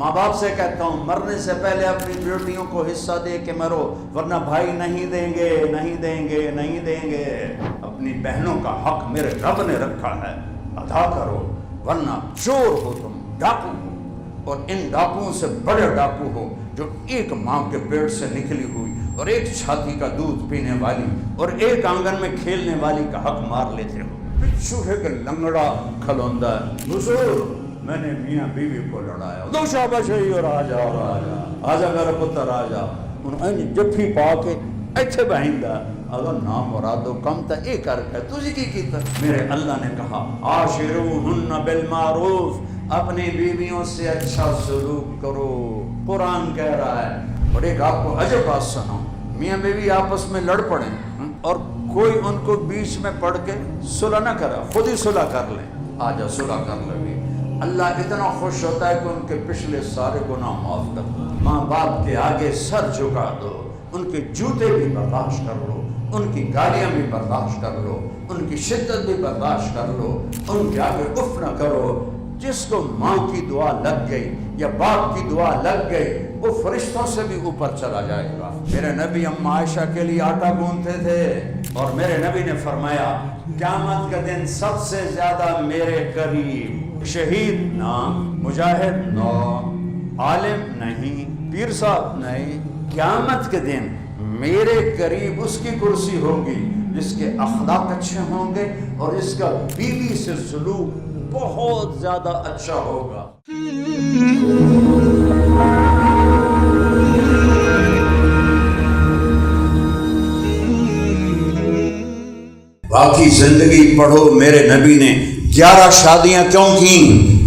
ماں باپ سے کہتا ہوں مرنے سے پہلے اپنی بیٹیوں کو حصہ دے کے مرو، ورنہ بھائی نہیں دیں گے، نہیں دیں گے، نہیں دیں گے۔ اپنی بہنوں کا حق میرے رب نے رکھا ہے، ادا کرو، ورنہ چور ہو تم، ڈاکو ہو، اور ان ڈاکوؤں سے بڑے ڈاکو ہو جو ایک ماں کے پیٹ سے نکلی ہوئی اور ایک چھاتی کا دودھ پینے والی اور ایک آنگن میں کھیلنے والی کا حق مار لیتے ہو۔ پچھو ہے کہ لنگڑا کھلوندا ہے، حضور میں نے میاں بیوی کو لڑایا، دو شاباش اور آجا آجا میرا پتر آجا، انہیں جفی پا کے ایتھے بہندا اگر نام مرادو کم تا اے کر کے تجھے کی کیتا؟ میرے اللہ نے کہا عاشروہن بالمعروف، اپنی بیویوں سے اچھا سلوک کرو۔ قرآن کہہ رہا ہے، اور ایک آپ کو عجب بات سناؤں، میاں بیوی آپس میں لڑ پڑیں اور کوئی ان کو بیچ میں پڑھ کے صلح نہ کرا، خود ہی صلح کر لیں، آجا صلح کر لیں، اللہ اتنا خوش ہوتا ہے کہ ان کے پچھلے سارے گناہ معاف کر دو۔ ماں باپ کے آگے سر جھکا دو، ان کے جوتے بھی برداشت کر لو، ان کی گالیاں بھی برداشت کر لو، ان کی شدت بھی برداشت کر لو، ان کے آگے اف نہ کرو۔ جس کو ماں کی دعا لگ گئی یا باپ کی دعا لگ گئی وہ فرشتوں سے بھی اوپر چلا جائے گا۔ میرے نبی اماں عائشہ کے لیے آٹا گوندتے تھے اور میرے نبی نے فرمایا قیامت کا دن سب سے زیادہ میرے قریب شہید نہ، مجاہد نہ، عالم نہیں، پیر صاحب نہیں، قیامت کے دن میرے قریب اس کی کرسی ہوگی جس کے اخلاق اچھے ہوں گے اور اس کا بیوی سے سلوک بہت زیادہ اچھا ہوگا۔ باقی زندگی پڑھو، میرے نبی نے 11 شادیاں کیوں کی؟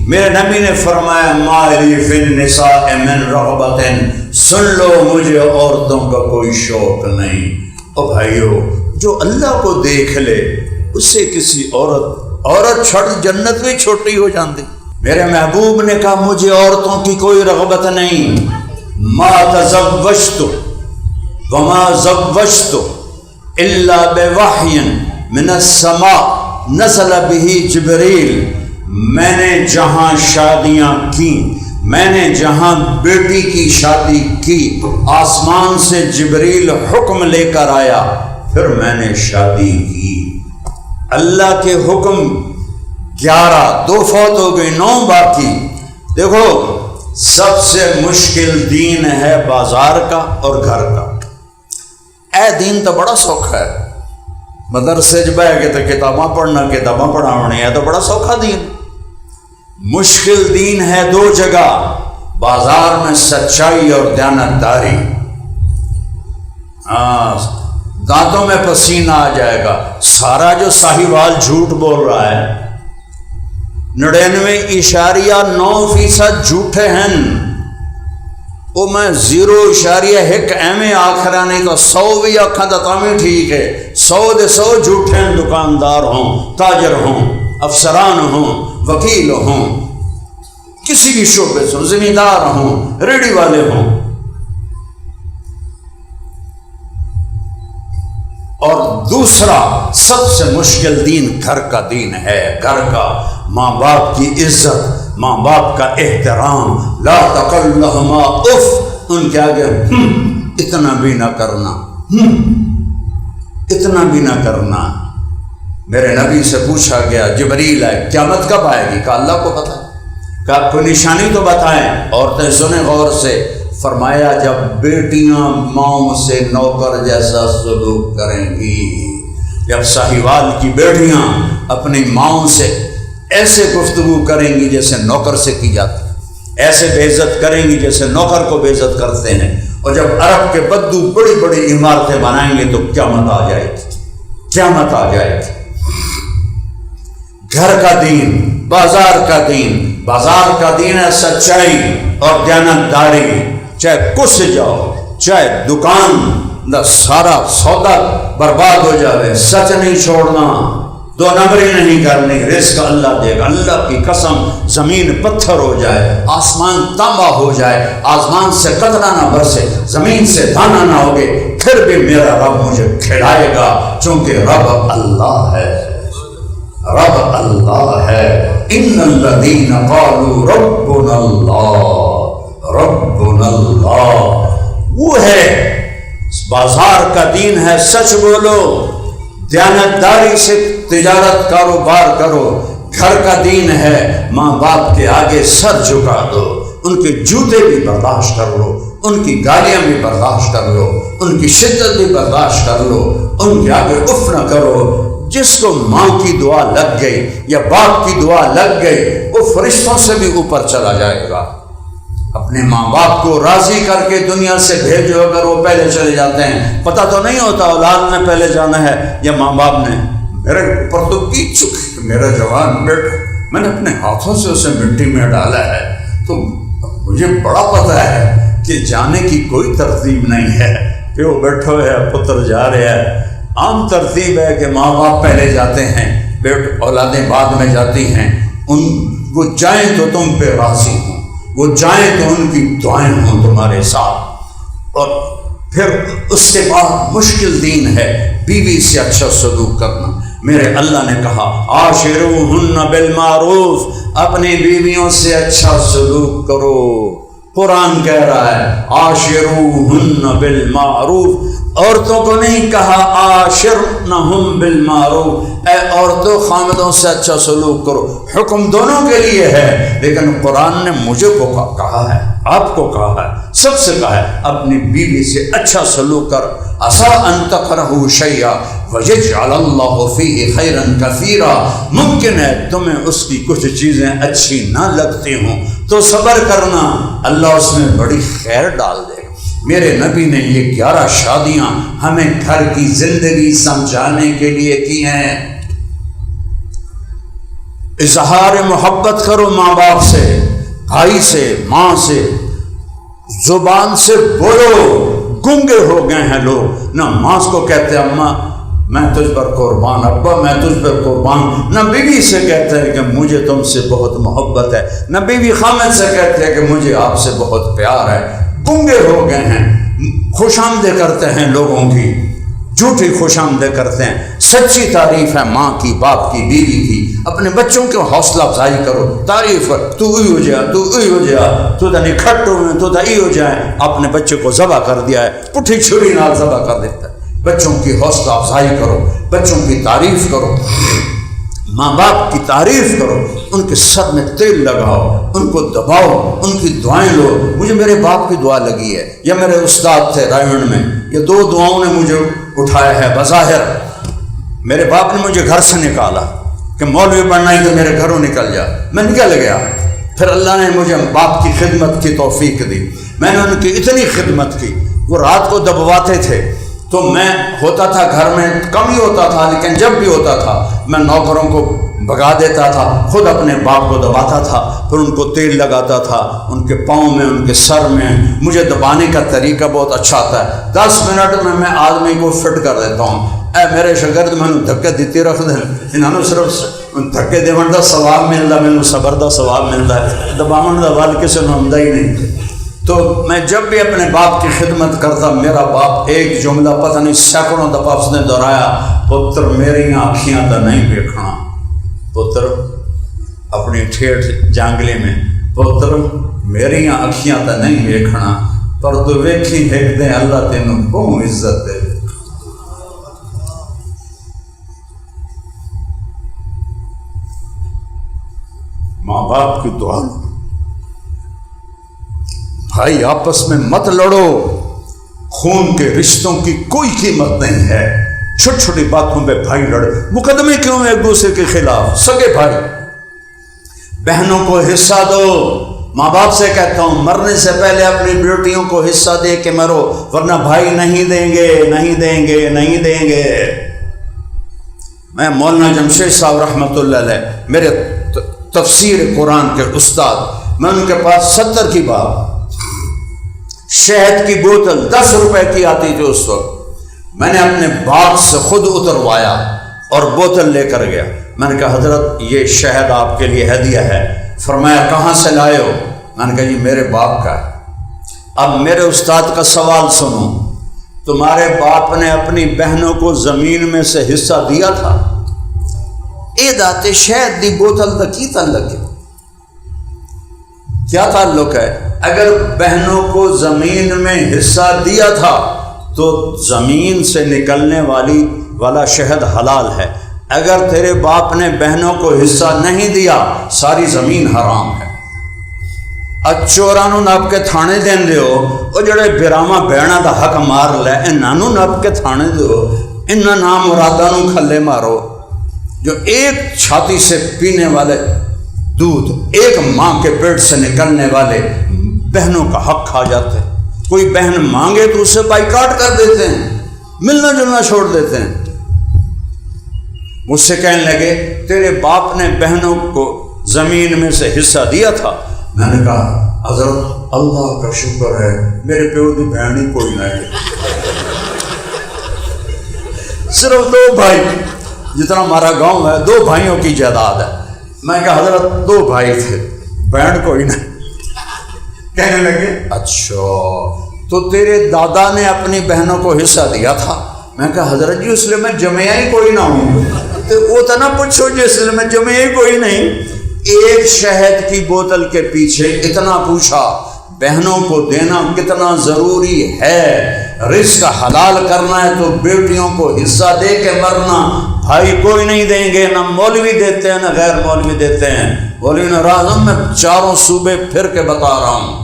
میرے نبی نے فرمایا ما لی فی النساء من رغبت، سن لو مجھے عورتوں کا کوئی شوق نہیں۔ او بھائیو، جو اللہ کو دیکھ لے اس سے کسی عورت چھڑ جنت بھی چھوٹی ہو جاندی۔ میرے محبوب نے کہا مجھے عورتوں کی کوئی رغبت نہیں، ما تزوجت وما زوجت الا بوحی من السماء نزل به جبریل، میں نے جہاں شادیاں کی، میں نے جہاں بیٹی کی شادی کی، آسمان سے جبریل حکم لے کر آیا، پھر میں نے شادی کی۔ اللہ کے حکم 11، 2 فوت ہو گئی، 9 باقی۔ دیکھو سب سے مشکل دین ہے بازار کا اور گھر کا۔ اے دین تو بڑا سوکھا ہے، مدرسے جب ہے کہ تو کتاباں پڑھنا، کتاباں پڑھاؤنی ہے تو بڑا سوکھا دین۔ مشکل دین ہے 2 جگہ، بازار میں سچائی اور دیانتداری۔ دانتوں میں پسینہ آ جائے گا۔ سارا جو ساہیوال جھوٹ بول رہا ہے 99.9% جھوٹے ہیں، وہ میں 0.1 ایویں آخرا نہیں تو 100 بھی آکھاں تو تاں ٹھیک ہے۔ 100 دے 100 جھوٹے ہیں، دکاندار ہوں، تاجر ہوں، افسران ہوں، وکیل ہوں، کسی بھی شعبے سے، زمیندار ہوں، ریڑھی والے ہوں۔ اور دوسرا سب سے مشکل دین گھر کا دین ہے، گھر کا، ماں باپ کی عزت، ماں باپ کا احترام، لا تقل لہما اف، ان کے آگے اتنا بھی نہ کرنا، اتنا بھی نہ کرنا۔ میرے نبی سے پوچھا گیا جبریل آئے قیامت کب آئے گی؟ کہا اللہ کو پتہ ہے۔ کہا کوئی نشانی تو بتائیں۔ عورتیں سنیں غور سے۔ فرمایا جب بیٹیاں ماؤں سے نوکر جیسا سلوک کریں گی، جب ساہیوال کی بیٹیاں اپنی ماؤں سے ایسے گفتگو کریں گی جیسے نوکر سے کی جاتی، ایسے بے عزت کریں گی جیسے نوکر کو بے عزت کرتے ہیں، اور جب عرب کے بدو بڑی بڑی عمارتیں بنائیں گے تو قیامت آ جائے گی، قیامت آ جائے گی۔ گھر کا دین، بازار کا دین، بازار کا دین ہے سچائی اور دیانتداری۔ چاہے کس جاؤ، چاہے دکان دا سارا سودا برباد ہو جاوے، سچ نہیں چھوڑنا، 2 نمبری نہیں کرنی، رزق اللہ دے گا۔ اللہ کی قسم زمین پتھر ہو جائے، آسمان تانبا ہو جائے، آسمان سے قطرہ نہ برسے، زمین سے دانہ نہ ہوگے، پھر بھی میرا رب مجھے کھلائے گا، چونکہ رب اللہ ہے، رب اللہ ہے۔ ان الذین قالوا ربنا اللہ اللہ، وہ ہے بازار کا دین ہے، سچ بولو، دیانتداری سے تجارت کاروبار کرو، گھر کا دین ہے، ماں باپ کے آگے سر جھکا دو، ان کے جوتے بھی برداشت کر لو، ان کی گالیاں بھی برداشت کر لو، ان کی شدت بھی برداشت کر لو، ان کے آگے اف نہ کرو۔ جس کو ماں کی دعا لگ گئی یا باپ کی دعا لگ گئی وہ فرشتوں سے بھی اوپر چلا جائے گا۔ اپنے ماں باپ کو راضی کر کے دنیا سے بھیجو، اگر وہ پہلے چلے جاتے ہیں، پتہ تو نہیں ہوتا اولاد نے پہلے جانا ہے یا ماں باپ نے۔ میرے اوپر تو کی چکی میرا جوان بیٹا، میں نے اپنے ہاتھوں سے اسے مٹی میں ڈالا ہے، تو مجھے بڑا پتہ ہے کہ جانے کی کوئی ترتیب نہیں ہے کہ وہ بیٹھو ہے پتر جا رہے ہے۔ عام ترتیب ہے کہ ماں باپ پہلے جاتے ہیں، اولادیں بعد میں جاتی ہیں۔ وہ جائیں تو تم پہ راضی ہوں، وہ جائیں تو ان کی دعائیں ہوں تمہارے ساتھ۔ اور پھر اس کے بعد مشکل دین ہے بیوی سے اچھا سلوک کرنا۔ میرے اللہ نے کہا عاشروہن بالمعروف، اپنی بیویوں سے اچھا سلوک کرو۔ قرآن کہہ رہا ہے عاشروہن بالمعروف، عورتوں کو نہیں کہا عاشرنہم بالمعروف، اے عورتوں خامدوں سے اچھا سلوک کرو۔ حکم دونوں کے لیے ہے، لیکن قرآن نے مجھے کو کہا ہے، آپ کو کہا ہے، سب سے کہا ہے اپنی بیوی سے اچھا سلوک کر۔ عسیٰ ان تکرہوا شیئا ویجعل اللہ فیہ خیرا کثیرا، ممکن ہے تمہیں اس کی کچھ چیزیں اچھی نہ لگتی ہوں تو صبر کرنا، اللہ اس میں بڑی خیر ڈال دے۔ میرے نبی نے یہ 11 شادیاں ہمیں گھر کی زندگی سمجھانے کے لیے کی ہیں۔ اظہار محبت کرو ماں باپ سے، بھائی سے، ماں سے، زبان سے بولو۔ گنگے ہو گئے ہیں لوگ، نہ ماں کو کہتے اماں میں تجھ پر قربان، ابا میں تجھ پر قربان، نہ بیوی سے کہتے ہیں کہ مجھے تم سے بہت محبت ہے، نہ بیوی خامد سے کہتے ہیں کہ مجھے آپ سے بہت پیار ہے۔ گنگے ہو گئے ہیں، خوش آمدیں کرتے ہیں لوگوں کی، جھوٹی خوش آمدیں کرتے ہیں۔ سچی تعریف ہے ماں کی، باپ کی، بیوی کی۔ اپنے بچوں کی حوصلہ افزائی کرو، تعریف کر، تو ای ہو جا، تو ای ہو جا، تو تا نہیں کھٹو میں، تو تا ای ہو جائے۔ اپنے بچے کو ذبح کر دیا ہے، پٹھی چھری نال ذبح کر دیتا ہے۔ بچوں کی حوصلہ افزائی کرو، بچوں کی تعریف کرو، ماں باپ کی تعریف کرو، ان کے سر میں تیل لگاؤ، ان کو دباؤ، ان کی دعائیں لو۔ مجھے میرے باپ کی دعا لگی ہے، یا میرے استاد تھے رائمنڈ میں، یہ 2 دعاؤں نے مجھے اٹھایا ہے۔ بظاہر میرے باپ نے مجھے گھر سے نکالا کہ مولوی بننا ہی تو میرے گھروں نکل جا، میں نکل گیا۔ پھر اللہ نے مجھے باپ کی خدمت کی توفیق دی، میں نے ان کی اتنی خدمت کی، وہ رات کو دبواتے تھے تو میں ہوتا تھا گھر میں، کم ہی ہوتا تھا لیکن جب بھی ہوتا تھا میں نوکروں کو بھگا دیتا تھا، خود اپنے باپ کو دباتا تھا، پھر ان کو تیل لگاتا تھا ان کے پاؤں میں، ان کے سر میں۔ مجھے دبانے کا طریقہ بہت اچھا آتا ہے، 10 منٹ میں آدمی کو فٹ کر دیتا ہوں۔ اے میرے شاگرد مینوں دھکے دیتے رکھ دیں، انہوں صرف دھکے دیون دا ثواب ملتا، مینوں صبر دا ثواب ملتا ہے، دباون دا ول کسی نوں آਉਂਦਾ ہی نہیں۔ تو میں جب بھی اپنے باپ کی خدمت کرتا، میرا باپ ایک جملہ پتہ نہیں سینکڑوں دفعہ اس نے دہرایا، پتر میریاں اکھیاں تا نہیں ویکھنا۔ پتر اپنی ٹھیٹھ جانگلے میں، پتر میریاں اکھیاں تا نہیں ویکھنا، پر تو ویکھی ایک دن اللہ تینوں بہت عزت دے۔ ماں باپ کی دعا، بھائی آپس میں مت لڑو، خون کے رشتوں کی کوئی قیمت نہیں ہے۔ چھوٹی چھوٹی باتوں پہ بھائی لڑے، مقدمے کیوں ایک دوسرے کے خلاف؟ سگے بھائی بہنوں کو حصہ دو۔ ماں باپ سے کہتا ہوں مرنے سے پہلے اپنی بیٹیوں کو حصہ دے کے مرو، ورنہ بھائی نہیں دیں گے، نہیں دیں گے، نہیں دیں گے۔ میں مولانا جمشید صاحب رحمۃ اللہ علیہ، میرے تفسیر قرآن کے استاد، میں ان کے پاس 70 کی بات، شہد کی بوتل 10 روپے کی آتی تھی اس وقت، میں نے اپنے باغ سے خود اتروایا اور بوتل لے کر گیا۔ میں نے کہا حضرت یہ شہد آپ کے لیے ہدیہ ہے۔ فرمایا کہاں سے لائے ہو؟ میں نے کہا جی میرے باپ کا ہے۔ اب میرے استاد کا سوال سنو، تمہارے باپ نے اپنی بہنوں کو زمین میں سے حصہ دیا تھا؟ اے داتے شہد دی بوتل دا کی تعلق ہے؟ کیا تعلق ہے؟ اگر بہنوں کو زمین میں حصہ دیا تھا تو زمین سے نکلنے والا شہد حلال ہے. اگر تیرے باپ نے بہنوں کو حصہ نہیں دیا ساری زمین حرام ہے. چوراں نوں نپ کے تھانے دین دیو، وہ جڑے براواں بہناں دا حق مار لے انہاں نوں نپ کے تھانے دیو، انہاں نام مراداں نوں کھلے مارو جو ایک چھاتی سے پینے والے دودھ، ایک ماں کے پیٹ سے نکلنے والے بہنوں کا حق کھا جاتے ہیں. کوئی بہن مانگے تو اسے بائیکاٹ کر دیتے ہیں، ملنا جلنا چھوڑ دیتے ہیں. مجھ سے کہنے لگے تیرے باپ نے بہنوں کو زمین میں سے حصہ دیا تھا. میں نے کہا حضرت اللہ کا شکر ہے میرے پیو دی بہن ہی کوئی نہ ہے، صرف 2 بھائی، جتنا ہمارا گاؤں ہے 2 بھائیوں کی جائیداد ہے. میں کہا حضرت 2 بھائی تھے، بہن کوئی نہیں. کہنے لگے اچھا تو تیرے دادا نے اپنی بہنوں کو حصہ دیا تھا. میں کہا حضرت جی اس لیے میں جمعہ ہی کوئی نہ ہوں. تو وہ تو نہ پوچھو جی اس لیے میں جمعہ ہی کوئی نہیں. ایک شہد کی بوتل کے پیچھے اتنا پوچھا بہنوں کو دینا کتنا ضروری ہے. رزق حلال کرنا ہے تو بیٹیوں کو حصہ دے کے مرنا. بھائی کوئی نہیں دیں گے، نہ مولوی دیتے ہیں نہ غیر مولوی دیتے ہیں. مولوی ناراض، میں 4 صوبے پھر کے بتا رہا ہوں،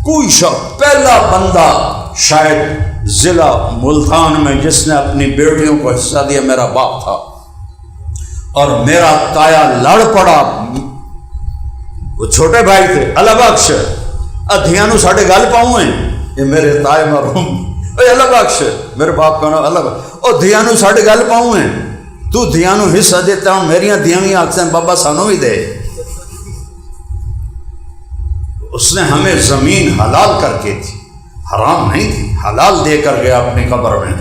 کوئی شخص پہلا بندہ شاید ضلع ملتان میں جس نے اپنی بیٹیوں کو حصہ دیا میرا باپ تھا. اور میرا تایا لڑ پڑا، وہ چھوٹے بھائی تھے، اللہ بخش ادھیانو ساڑھے گل پاؤں ہیں، یہ میرے تائے مرحوم، اے اللہ بخش میرے باپ کا نام اللہ بخش، او دھیانو ساڑھے گل پاؤں ہیں، تو دھیانو حصہ دیتا ہوں، میریاں دیاں آکھتے ہیں بابا سانو بھی دے. اس نے ہمیں زمین حلال کر کے تھی، حرام نہیں تھی، حلال دے کر گیا اپنی قبر میں.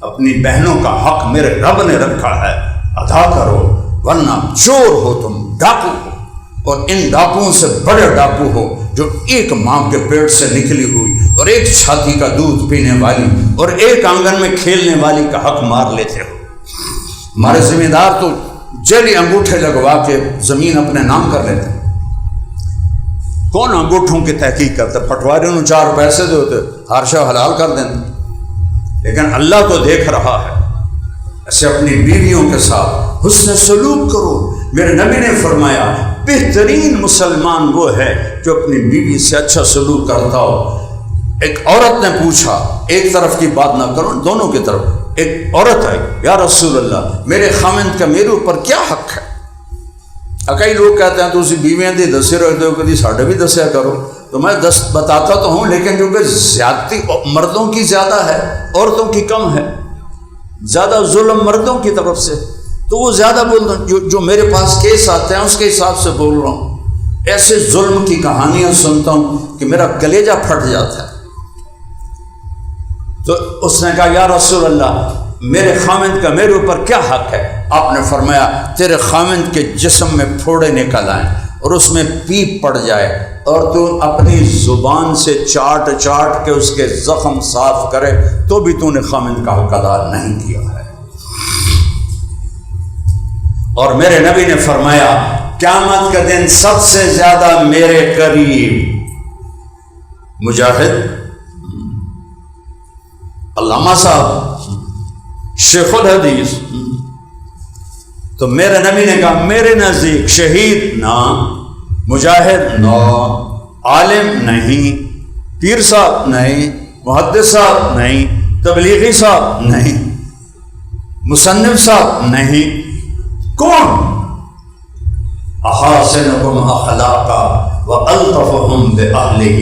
اپنی بہنوں کا حق میرے رب نے رکھا ہے، ادا کرو، ورنہ چور ہو تم، ڈاکو ہو، اور ان ڈاکوؤں سے بڑے ڈاکو ہو جو ایک ماں کے پیٹ سے نکلی ہوئی اور ایک چھاتی کا دودھ پینے والی اور ایک آنگن میں کھیلنے والی کا حق مار لیتے ہو. ہمارے ذمہ دار تو جیلی انگوٹھے لگوا کے زمین اپنے نام کر لیتے. کون انگوٹھوں کی تحقیق کرتا؟ پٹواری نے 4 پیسے دے ہوتے ہر شے حلال کر دیں. لیکن اللہ تو دیکھ رہا ہے. ایسے اپنی بیویوں کے ساتھ حسن سلوک کرو. میرے نبی نے فرمایا بہترین مسلمان وہ ہے جو اپنی بیوی سے اچھا سلوک کرتا ہو. ایک عورت نے پوچھا، ایک طرف کی بات نہ کرو، دونوں کی طرف. ایک عورت آئی، یا رسول اللہ میرے خامند کا میرے اوپر کیا حق ہے؟ کئی لوگ کہتے ہیں تو اسی بیویاں دی دسے رکھ دو، کدی ساڑھے بھی دسیا کرو. تو میں بتاتا تو ہوں، لیکن جو کہ زیادتی مردوں کی زیادہ ہے عورتوں کی کم ہے. زیادہ ظلم مردوں کی طرف سے، تو وہ زیادہ بول رہا ہوں. جو میرے پاس کیس آتے ہیں اس کے حساب سے بول رہا ہوں. ایسے ظلم کی کہانیاں سنتا ہوں کہ میرا کلیجہ پھٹ جاتا ہے. تو اس نے کہا یا رسول اللہ میرے خامند کا میرے اوپر کیا حق ہے؟ آپ نے فرمایا تیرے خامند کے جسم میں پھوڑے نکل آئیں اور اس میں پیپ پڑ جائے اور تو اپنی زبان سے چاٹ چاٹ کے اس کے زخم صاف کرے تو بھی تو نے خامند کا حق ادا نہیں کیا ہے. اور میرے نبی نے فرمایا قیامت کا دن سب سے زیادہ میرے قریب مجاہد، علامہ صاحب، شیخ الحدیث. تو میرے نبی نے کہا میرے نزدیک شہید نہ، مجاہد نہ، عالم نہیں، پیر صاحب نہیں، محدث صاحب نہیں، تبلیغی صاحب نہیں، مصنف صاحب نہیں. کون؟ احاسنکم اخلاقا والطفہم بأہلہ.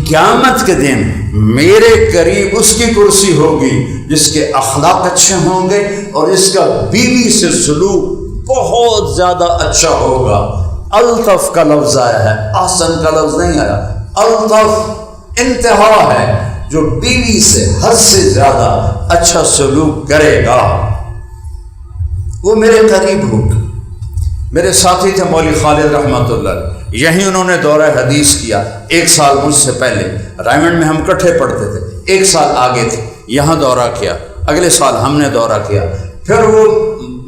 قیامت کے دن میرے قریب اس کی کرسی ہوگی جس کے اخلاق اچھے ہوں گے اور اس کا بیوی سے سلوک بہت زیادہ اچھا ہوگا. الطف کا لفظ آیا ہے، احسن کا لفظ نہیں آیا. الطف انتہا ہے، جو بیوی سے حد سے زیادہ اچھا سلوک کرے گا وہ میرے قریب ہوگا. میرے ساتھی تھے مولوی خالد رحمۃ اللہ، یہیں انہوں نے دورہ حدیث کیا 1 سال مجھ سے پہلے. رائمنڈ میں ہم کٹھے پڑھتے تھے، 1 سال آگے تھے، یہاں دورہ کیا. اگلے سال ہم نے دورہ کیا. پھر وہ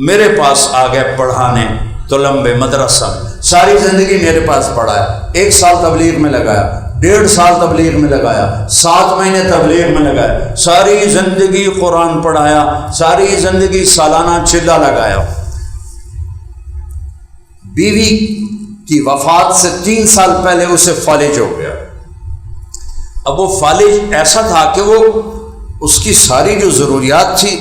میرے پاس آ گئے پڑھانے طلب مدرسہ میں. ساری زندگی میرے پاس پڑھا ہے. 1 سال تبلیغ میں لگایا، 1.5 سال تبلیغ میں لگایا، 7 مہینے تبلیغ میں لگایا، ساری زندگی قرآن پڑھایا، ساری زندگی سالانہ چلہ لگایا۔ بیوی کی وفات سے 3 سال پہلے اسے فالج ہو گیا۔ اب وہ فالج ایسا تھا کہ وہ اس کی ساری جو ضروریات تھی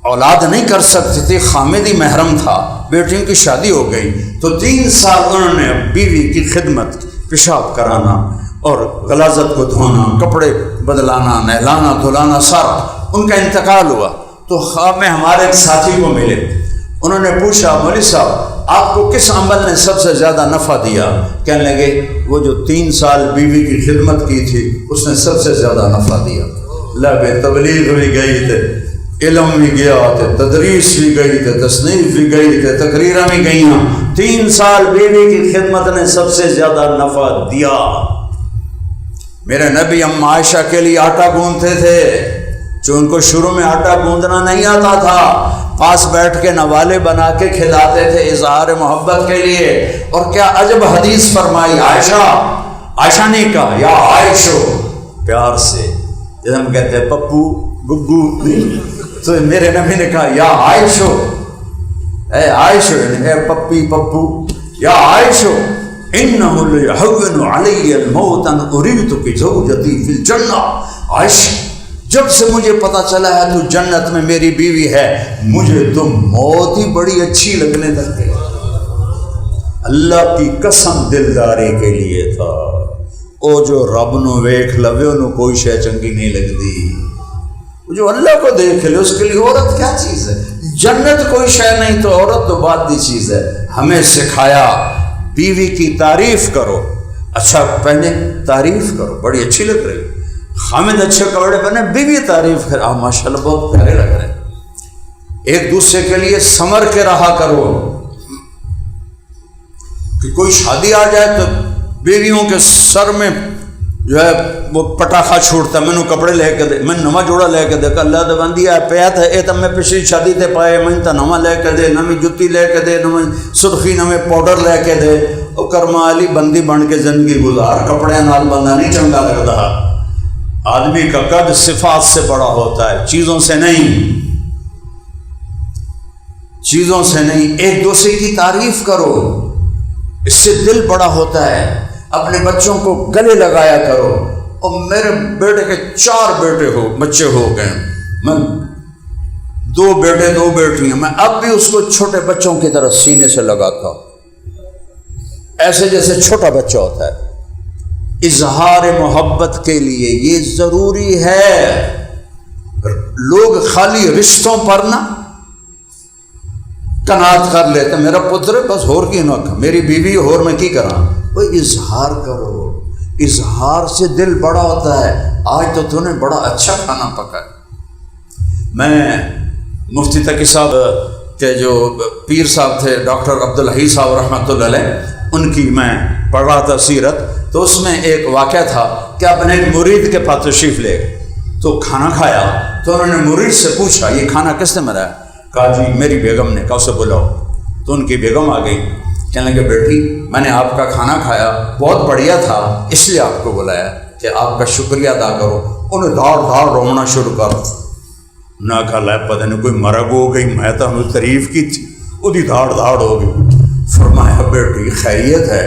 اولاد نہیں کر سکتی تھی، خامدی محرم تھا، بیٹیوں کی شادی ہو گئی، تو 3 سال انہوں نے بیوی کی خدمت، پیشاب کرانا اور غلاظت کو دھونا، کپڑے بدلانا، نہلانا دھلانا، سارا۔ ان کا انتقال ہوا تو خواب میں ہمارے ایک ساتھی کو ملے، انہوں نے پوچھا مولوی صاحب آپ کو کس عمل نے سب سے زیادہ نفع دیا؟ کہنے لگے وہ جو 3 سال بیوی کی خدمت کی تھی اس نے سب سے زیادہ نفع دیا۔ لب تبلیغ بھی گئی تھے، علم بھی گیا تھے، تدریس بھی گئی تھے، تصنیف بھی گئی تھے، تقریریں بھی گئیں، 3 سال بیوی کی خدمت نے سب سے زیادہ نفع دیا۔ میرے نبی ام عائشہ کے لیے آٹا گوندتے تھے، جو ان کو شروع میں آٹا گوندنا نہیں آتا تھا، پاس بیٹھ کے نوالے بنا کے کھلاتے تھے اظہار محبت کے لیے۔ اور کیا عجب حدیث فرمائی، عائشہ نے کہا یا عائشو، پیار سے جیسے ہم کہتے ہیں پپو گگو، تو میرے نبی نے کہا یا عائشو، اے عائشو، اے پپی پپو، یا عائشو انہ لیہون علی الموت ان اریدک زوجتی فی الجنہ۔ عائشہ جب سے مجھے پتا چلا ہے تو جنت میں میری بیوی ہے، مجھے تو موت ہی بڑی اچھی لگنے لگ گئی۔ اللہ کی قسم دلداری کے لیے تھا، او جو رب نو ویکھ لوے انہوں کوئی شے چنگی نہیں لگتی، جو اللہ کو دیکھ لے اس کے لیے عورت کیا چیز ہے؟ جنت کوئی شے نہیں تو عورت تو بعد کی چیز ہے۔ ہمیں سکھایا بیوی کی تعریف کرو، اچھا پہنے تعریف کرو، بڑی اچھی لگ رہی، خامد اچھے کپڑے پہنے، بیوی تعریف کر، ماشاءاللہ بہت پیارے لگ رہے ہیں۔ ایک دوسرے کے لیے سنور کے رہا کرو، کہ کوئی شادی آ جائے تو بیویوں کے سر میں جو ہے وہ پٹاخہ چھوڑتا، میں نے کپڑے لے کے دے، میں نواں جوڑا لے کے دے، کہ اللہ دے بندی ہے پیات ہے اے تم میں پچھلی شادی تے پائے، میں تا نواں لے کے دے، نویں جتی لے کے دے، نویں سرخی نویں پاؤڈر لے کے دے، او کرما علی بندی بن کے زندگی گزار، کپڑے نال بندہ نہیں چنگا لگتا۔ آدمی کا قد صفات سے بڑا ہوتا ہے، چیزوں سے نہیں، چیزوں سے نہیں۔ ایک دوسرے کی تعریف کرو، اس سے دل بڑا ہوتا ہے۔ اپنے بچوں کو گلے لگایا کرو۔ اور میرے بیٹے کے 4 بچے ہو گئے، میں 2 بیٹے 2 بیٹیاں، میں اب بھی اس کو چھوٹے بچوں کی طرح سینے سے لگاتا ہوں، ایسے جیسے چھوٹا بچہ ہوتا ہے۔ اظہار محبت کے لیے یہ ضروری ہے۔ لوگ خالی رشتوں پر نہ کنات کر لیتے، میرا پتر بس ہور کی نہ، میری بیوی ہور میں کی کراں، وہ اظہار کرو، اظہار سے دل بڑا ہوتا ہے۔ آج تو نے بڑا اچھا کھانا پکایا۔ میں مفتی تقی صاحب کے جو پیر صاحب تھے ڈاکٹر عبدالحی صاحب رحمۃ اللہ علیہ، ان کی میں پڑھ رہا تھا سیرت، تو اس میں ایک واقعہ تھا کہ اپنے ایک مرید کے پاس تشریف لے تو کھانا کھایا، تو انہوں نے مرید سے پوچھا یہ کھانا کس نے بنایا؟ کہا جی میری بیگم نے۔ کہا اسے بلاؤ۔ تو ان کی بیگم آ گئی، کہنے لگے بیٹی میں نے آپ کا کھانا کھایا، بہت بڑھیا تھا، اس لیے آپ کو بلایا کہ آپ کا شکریہ ادا کرو۔ انہیں دھاڑ رونا شروع کر، نہ کہا لے پتہ نہیں کوئی مرگ ہو گئی، میں تو انہوں تعریف کی تھی، وہی دھاڑ ہو گئی۔ فرمایا بیٹی خیریت ہے،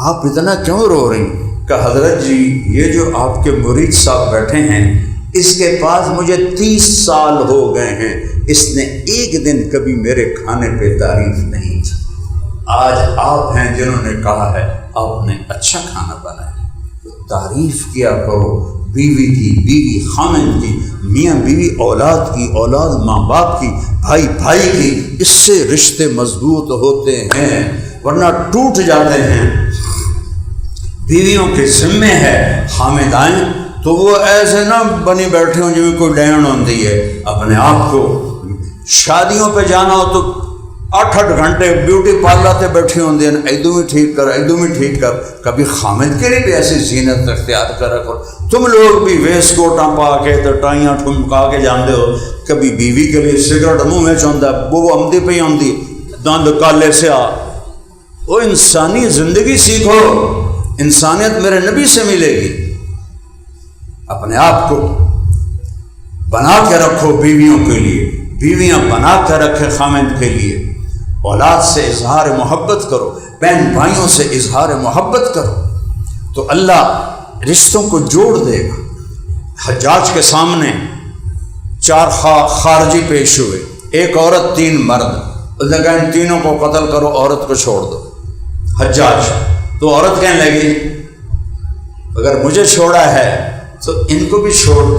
آپ اتنا کیوں رو رہی؟ کہ حضرت جی یہ جو آپ کے مرید صاحب بیٹھے ہیں اس کے پاس مجھے 30 سال ہو گئے ہیں، اس نے ایک دن کبھی میرے کھانے پہ تعریف نہیں کی۔ آج آپ ہیں جنہوں نے کہا ہے آپ نے اچھا کھانا بنایا، تو تعریف کیا کرو بیوی کی، بیوی خامن کی، میاں بیوی اولاد کی، اولاد ماں باپ کی، بھائی کی۔ اس سے رشتے مضبوط ہوتے ہیں، ورنہ ٹوٹ جاتے ہیں۔ بیویوں کے ذمے ہے حامد آئیں تو وہ ایسے نہ بنی بیٹھے ہوں جو کوئی لین ہوتی ہے، اپنے آپ کو شادیوں پہ جانا ہو تو 8 گھنٹے بیوٹی پارلر تے بیٹھی ہوں دین، ایدو میں ٹھیک کر ایدو میں ٹھیک کر۔ کبھی خامد کے لیے بھی ایسی زینت اختیار کرا کرو۔ تم لوگ بھی ویس کوٹاں پا کے تو ٹائیاں ٹھمکا کے جاندے ہو، کبھی بیوی کے لیے سگریٹ منہ میں چوندا وہ آمدی پہ آمدی دند کالے سے آ۔ وہ انسانی زندگی سیکھو، انسانیت میرے نبی سے ملے گی۔ اپنے آپ کو بنا کے رکھو بیویوں کے لیے، بیویاں بنا کے رکھے خامند کے لیے، اولاد سے اظہار محبت کرو، بہن بھائیوں سے اظہار محبت کرو، تو اللہ رشتوں کو جوڑ دے گا۔ حجاج کے سامنے 4 خارجی پیش ہوئے، 1 عورت 3 مرد، اس نے کہا ان تینوں کو قتل کرو، عورت کو چھوڑ دو۔ حجاج تو عورت کہنے لگی اگر مجھے چھوڑا ہے تو ان کو بھی چھوڑ دو،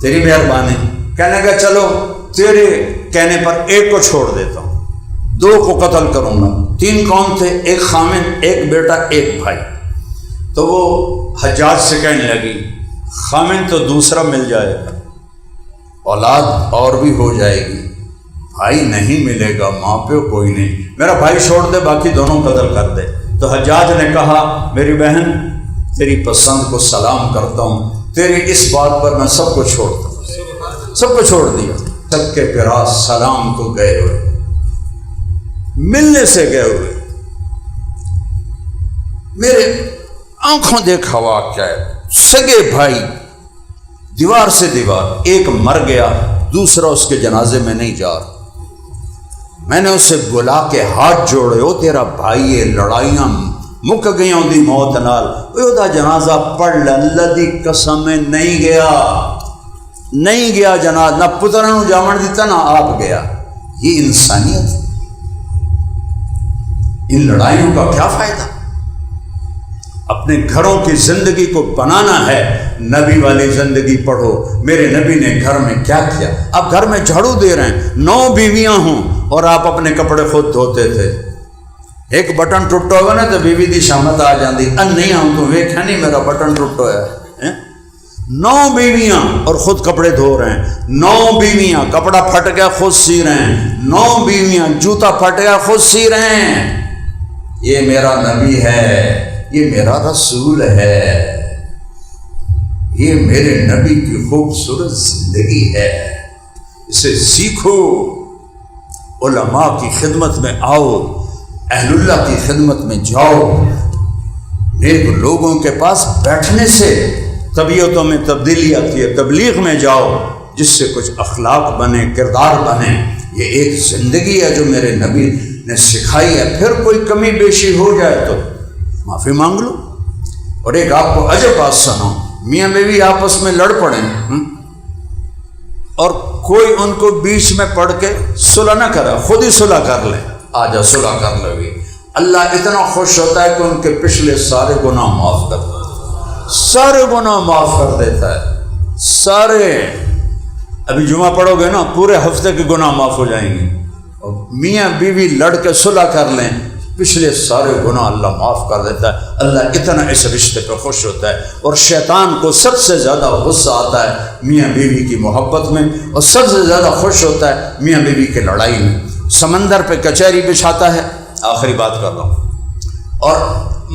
تیری مہربانی۔ کہنے لگا چلو تیرے کہنے پر 1 کو چھوڑ دیتا ہوں، 2 کو قتل کروں گا۔ 3 کون تھے؟ 1 خامند، 1 بیٹا، 1 بھائی۔ تو وہ حجاج سے کہنے لگی خامند تو دوسرا مل جائے گا، اولاد اور بھی ہو جائے گی، بھائی نہیں ملے گا، ماں پہ کوئی نہیں، میرا بھائی چھوڑ دے، باقی دونوں قتل کر دے۔ تو حجاج نے کہا میری بہن تیری پسند کو سلام کرتا ہوں، تیری اس بات پر میں سب کو چھوڑتا ہوں، سب کو چھوڑ دیا۔ سب کے پیراس سلام کو گئے ہوئے، ملنے سے گئے ہوئے۔ میرے آنکھوں دیکھا واقعہ ہے، سگے بھائی دیوار سے دیوار، 1 مر گیا، دوسرا اس کے جنازے میں نہیں جا رہا۔ میں نے اسے بلا کے ہاتھ جوڑے، او تیرا بھائی ہے، لڑائیاں مک گئیاں دی موت نال، او دا جنازہ پڑھ لے، اللہ دی قسم نہیں گیا، نہیں گیا جنازہ، نہ پترا نو جامن دیتا نہ آپ گیا۔ یہ انسانیت ہے۔ ان لڑائیوں کا کیا فائدہ؟ اپنے گھروں کی زندگی کو بنانا ہے، نبی والی زندگی پڑھو۔ میرے نبی نے گھر میں کیا کیا؟ آپ گھر میں جھاڑو دے رہے ہیں، 9 بیویاں ہوں اور آپ اپنے کپڑے خود دھوتے تھے۔ 1 بٹن ٹوٹا ہوا نا تو بیوی دی شامت آ جاندی، نہیں ہوں تو ویکھا نہیں میرا بٹن ٹوٹا ہے۔ 9 بیویاں اور خود کپڑے دھو رہے ہیں، 9 بیویاں کپڑا پھٹ گیا خود سی رہے ہیں، 9 بیویاں جوتا پھٹ گیا خود سی رہے ہیں۔ یہ میرا نبی ہے، یہ میرا رسول ہے، یہ میرے نبی کی خوبصورت زندگی ہے، اسے سیکھو۔ علماء کی خدمت میں آؤ، اہل اللہ کی خدمت میں جاؤ، نیک لوگوں کے پاس بیٹھنے سے طبیعتوں میں تبدیلی آتی ہے۔ تبلیغ میں جاؤ جس سے کچھ اخلاق بنے، کردار بنے۔ یہ ایک زندگی ہے جو میرے نبی نے سکھائی ہے۔ پھر کوئی کمی بیشی ہو جائے تو معافی مانگ لو۔ اور ایک آپ کو عجب بات سناؤں، میاں بیوی آپس میں لڑ پڑیں اور کوئی ان کو بیچ میں پڑھ کے صلح نہ کرے، خود ہی صلح کر لیں، آجا صلح کر لو گی، اللہ اتنا خوش ہوتا ہے کہ ان کے پچھلے سارے گناہ معاف کر دیتا ہے، سارے گناہ معاف کر دیتا ہے، سارے۔ ابھی جمعہ پڑھو گے نا، پورے ہفتے کے گناہ معاف ہو جائیں گے۔ اور میاں بیوی لڑ کے صلح کر لیں، پچھلے سارے گناہ اللہ معاف کر دیتا ہے۔ اللہ اتنا اس رشتے پہ خوش ہوتا ہے۔ اور شیطان کو سب سے زیادہ غصہ آتا ہے میاں بیوی کی محبت میں، اور سب سے زیادہ خوش ہوتا ہے میاں بیوی کی لڑائی میں۔ سمندر پہ کچہری بچھاتا ہے، آخری بات کر رہا ہوں، اور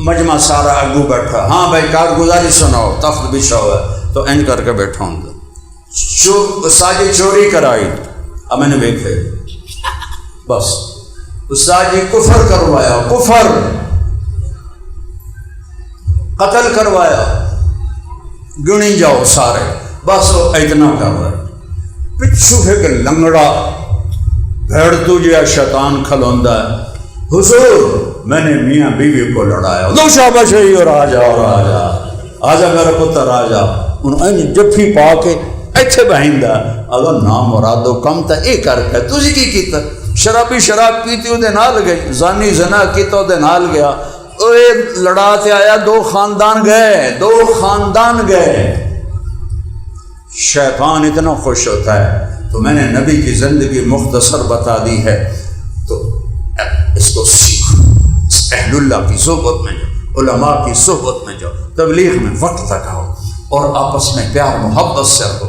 مجمع سارا اگو بیٹھا، ہاں بھائی کارگزاری سناؤ، تخت بچھا ہوا ہے، تو این کر کے بیٹھا ہوں گا، ساجی چوری کرائی، اب میں نے دیکھے بس استاد جی کفر کروایا، کفر قتل کروایا، گنی جاؤ سارے، بس وہ اتنا کر رہے۔ پچھو ہے کہ لنگڑا بھیڑ تجھے شیطان کھلوندا ہے، حضور میں نے میاں بیوی کو لڑایا، دو شاباش ہے، اور آجا آجا میرا پتر آجا، انہیں جفی پا کے ایتھے بہندا، اگر نام مرادو کم تا اے کر کے تجھے کی کیتا، شرابی شراب پیتی وہ دے نال گئی، زانی زنا کیتا وہ دے نال گیا، اوے لڑاتے آیا، 2 خاندان گئے، 2 خاندان گئے۔ شیطان اتنا خوش ہوتا ہے۔ تو میں نے نبی کی زندگی مختصر بتا دی ہے، تو اس کو سیکھو، اہل اللہ کی صحبت میں جاؤ، علماء کی صحبت میں جاؤ، تبلیغ میں وقت لگاؤ، اور آپس میں پیار محبت سے رہو۔